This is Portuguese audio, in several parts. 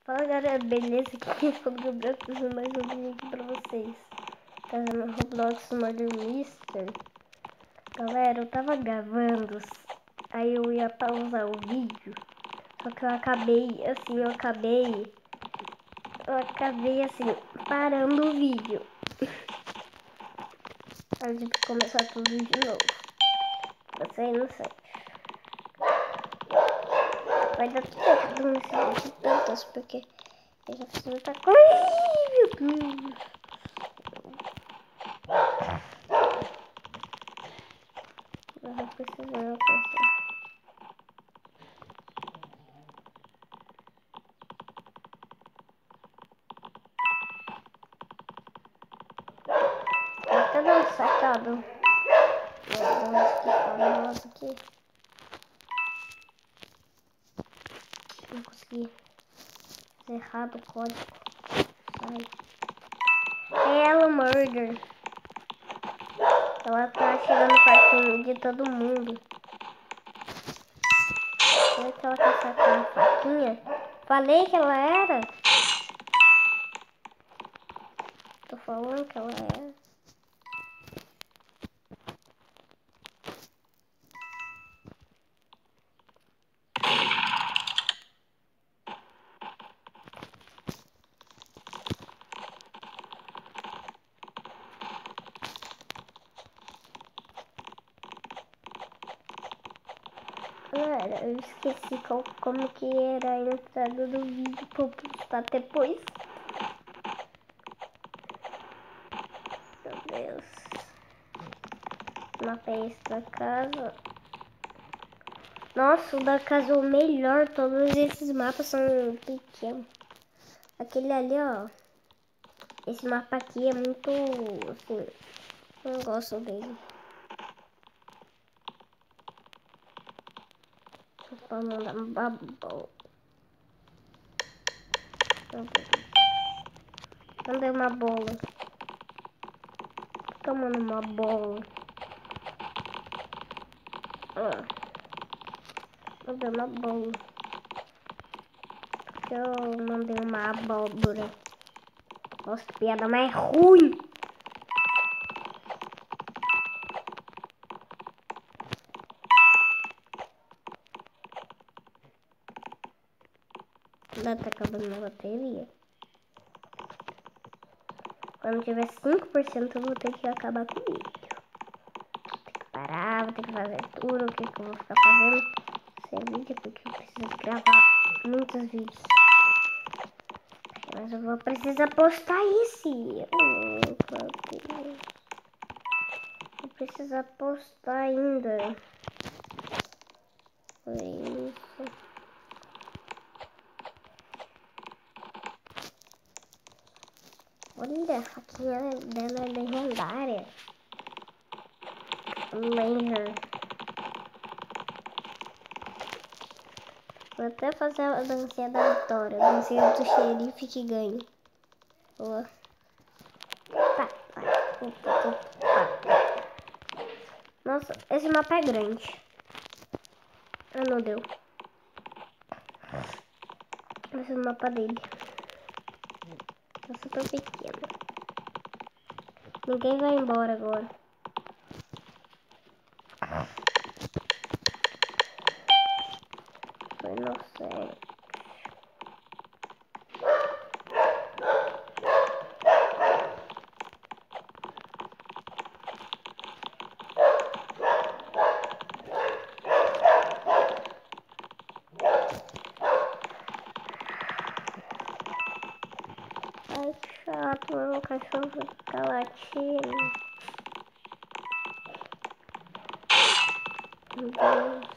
Fala galera, beleza? Aqui é o Gabriel trazendo mais um vídeo aqui pra vocês. Trazendo Roblox Murder Mystery. Galera, eu tava gravando, aí eu ia pausar o vídeo. Só que eu acabei assim, parando o vídeo. Aí eu tive que começar tudo de novo. Você aí não sei. Vai dar tudo errado nesse vídeo, tantas, porque eu já fiz muita coisa. Meu Deus. Eu vou precisar alcançar. Tá dando sacado. Nossa, aqui. Não consegui fazer errado o código. Sai. É ela, Murder. Ela tá chegando no parquinho de todo mundo. Será que ela quer sacar a faquinha? Falei que ela era. Tô falando que ela era. Galera, eu esqueci como que era a entrada do vídeo pra eu postar depois. Meu Deus. Mapa é esse da casa. Nossa, o da casa é o melhor. Todos esses mapas são pequenos. Aquele ali, ó. Esse mapa aqui é muito, assim, não gosto dele. Pra mandar uma bola. Mandei uma bola. Tomando uma bola. Mandei uma bola. Eu mandei uma abóbora. Nossa, que piada mais ruim. Ainda tá acabando minha bateria. Quando tiver 5% eu vou ter que acabar com o vídeo. Vou ter que parar, vou ter que fazer tudo. O que eu vou ficar fazendo esse vídeo, porque eu preciso gravar muitos vídeos. Mas eu vou precisar postar isso. Vou precisar postar ainda. Isso. Olha, a faquinha dela é legendária. Laser. Vou até fazer a dancinha da vitória. A dancinha do xerife que ganha. Boa. Tá, tá. Nossa, esse mapa é grande. Ah, não deu. Esse é o mapa dele. É super pequeno. Ninguém vai embora agora. Foi inocente. Ai, que chato, meu cachorro fica latindo. Meu Deus.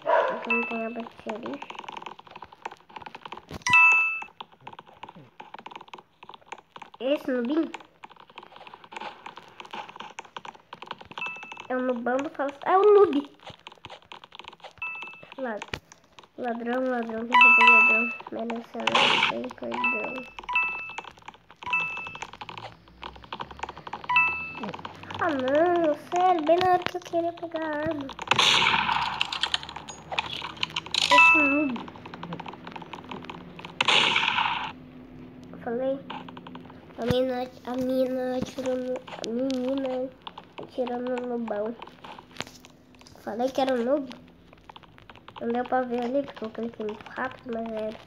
Aqui não tem a bateria. Esse nubinho é o nubão do falso. É o noob. Ladrão, ladrão que roubou ladrão. Merecendo sem perdão. Ah não, sério, bem na hora que eu queria pegar a arma. noob. Eu falei, a menina atirando no bão. Falei que era um noob. Não deu pra ver ali porque eu cliquei muito rápido, mas era.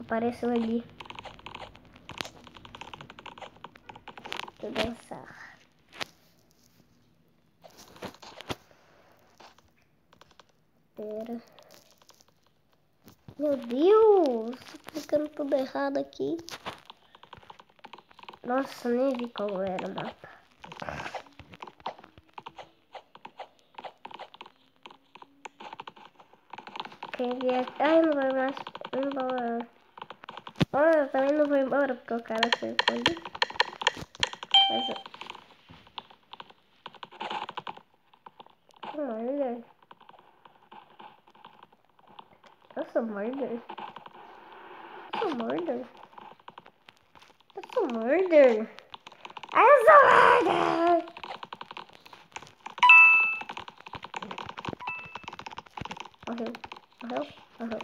Apareceu ali. Vou dançar. Pera. Meu Deus! Tô clicando tudo errado aqui. Nossa, nem vi qual era o mapa. Quem vier... Ai, não vai mais embora. Oh, eu também não vou embora porque o cara acertou ali. Mas eu... Murder. Eu sou murder. Eu sou murder. Eu sou murder. Eu sou murder. Morreu. Morreu. Morreu.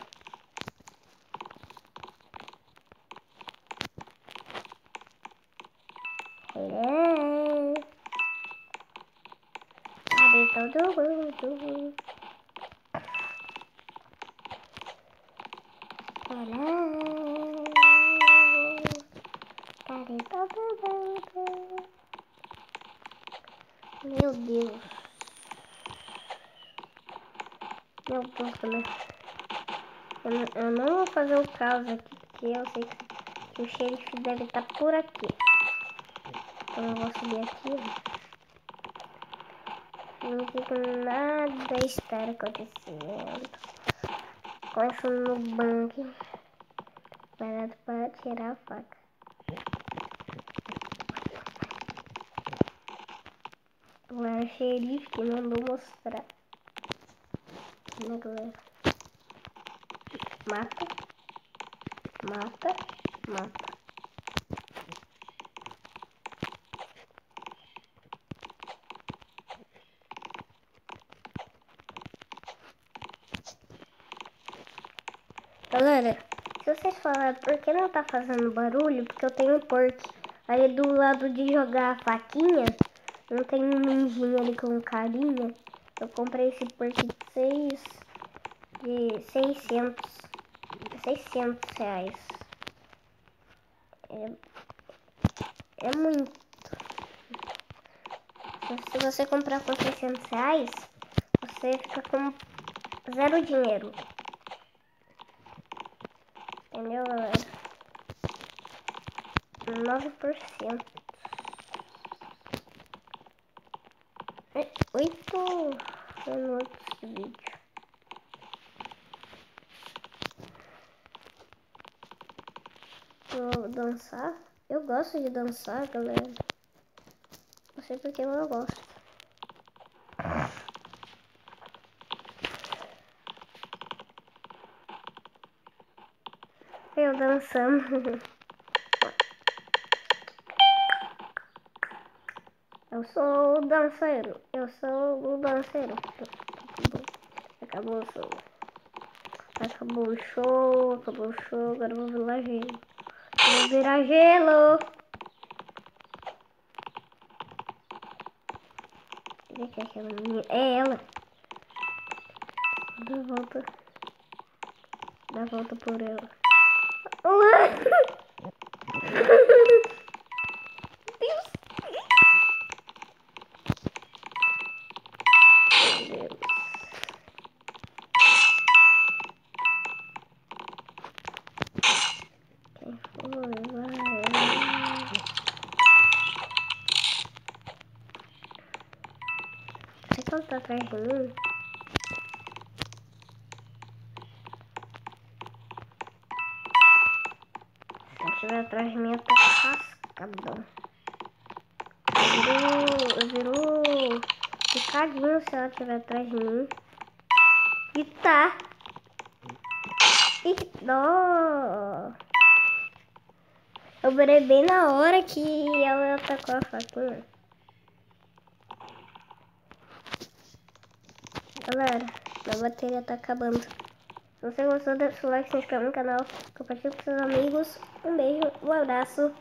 Cadê todo mundo? Cadê todo mundo? Meu Deus. Meu Deus, né? Eu não vou fazer o caos aqui, porque eu sei que o xerife deve estar por aqui. Então eu vou subir aqui. Não fica nada espera acontecendo. Começo no banco. Parado para tirar a faca. Agora o xerife que mandou mostrar. Né, galera? Mata. Mata. Mata. Galera, se vocês falarem por que não tá fazendo barulho, porque eu tenho um porco. Aí do lado de jogar a faquinha, não tem um ninjinha ali com carinha. Eu comprei esse porco de 600 reais. É muito. Se você comprar com 600 reais, você fica com zero dinheiro. Entendeu, galera? 9%. 8 minutos de vídeo. Vou dançar. Eu gosto de dançar, galera. Não sei porque eu gosto. Eu dançando. Eu sou o danceiro. Eu sou o danceiro. Acabou o show. Acabou o show. Acabou o show. Agora eu vou virar gelo. Vou virar gelo. Onde é aquela menina? É ela. Dá volta. Dá volta por ela. Será que ela tá atrás de mim? Se ela estiver atrás de mim, eu tô rascadão. Virou picadinho se ela estiver atrás de mim. E tá. E não. Eu virei bem na hora que ela atacou a faquinha. Galera, minha bateria tá acabando. Se você gostou, deixa o like, se inscreve no canal, compartilha com seus amigos. Um beijo, um abraço.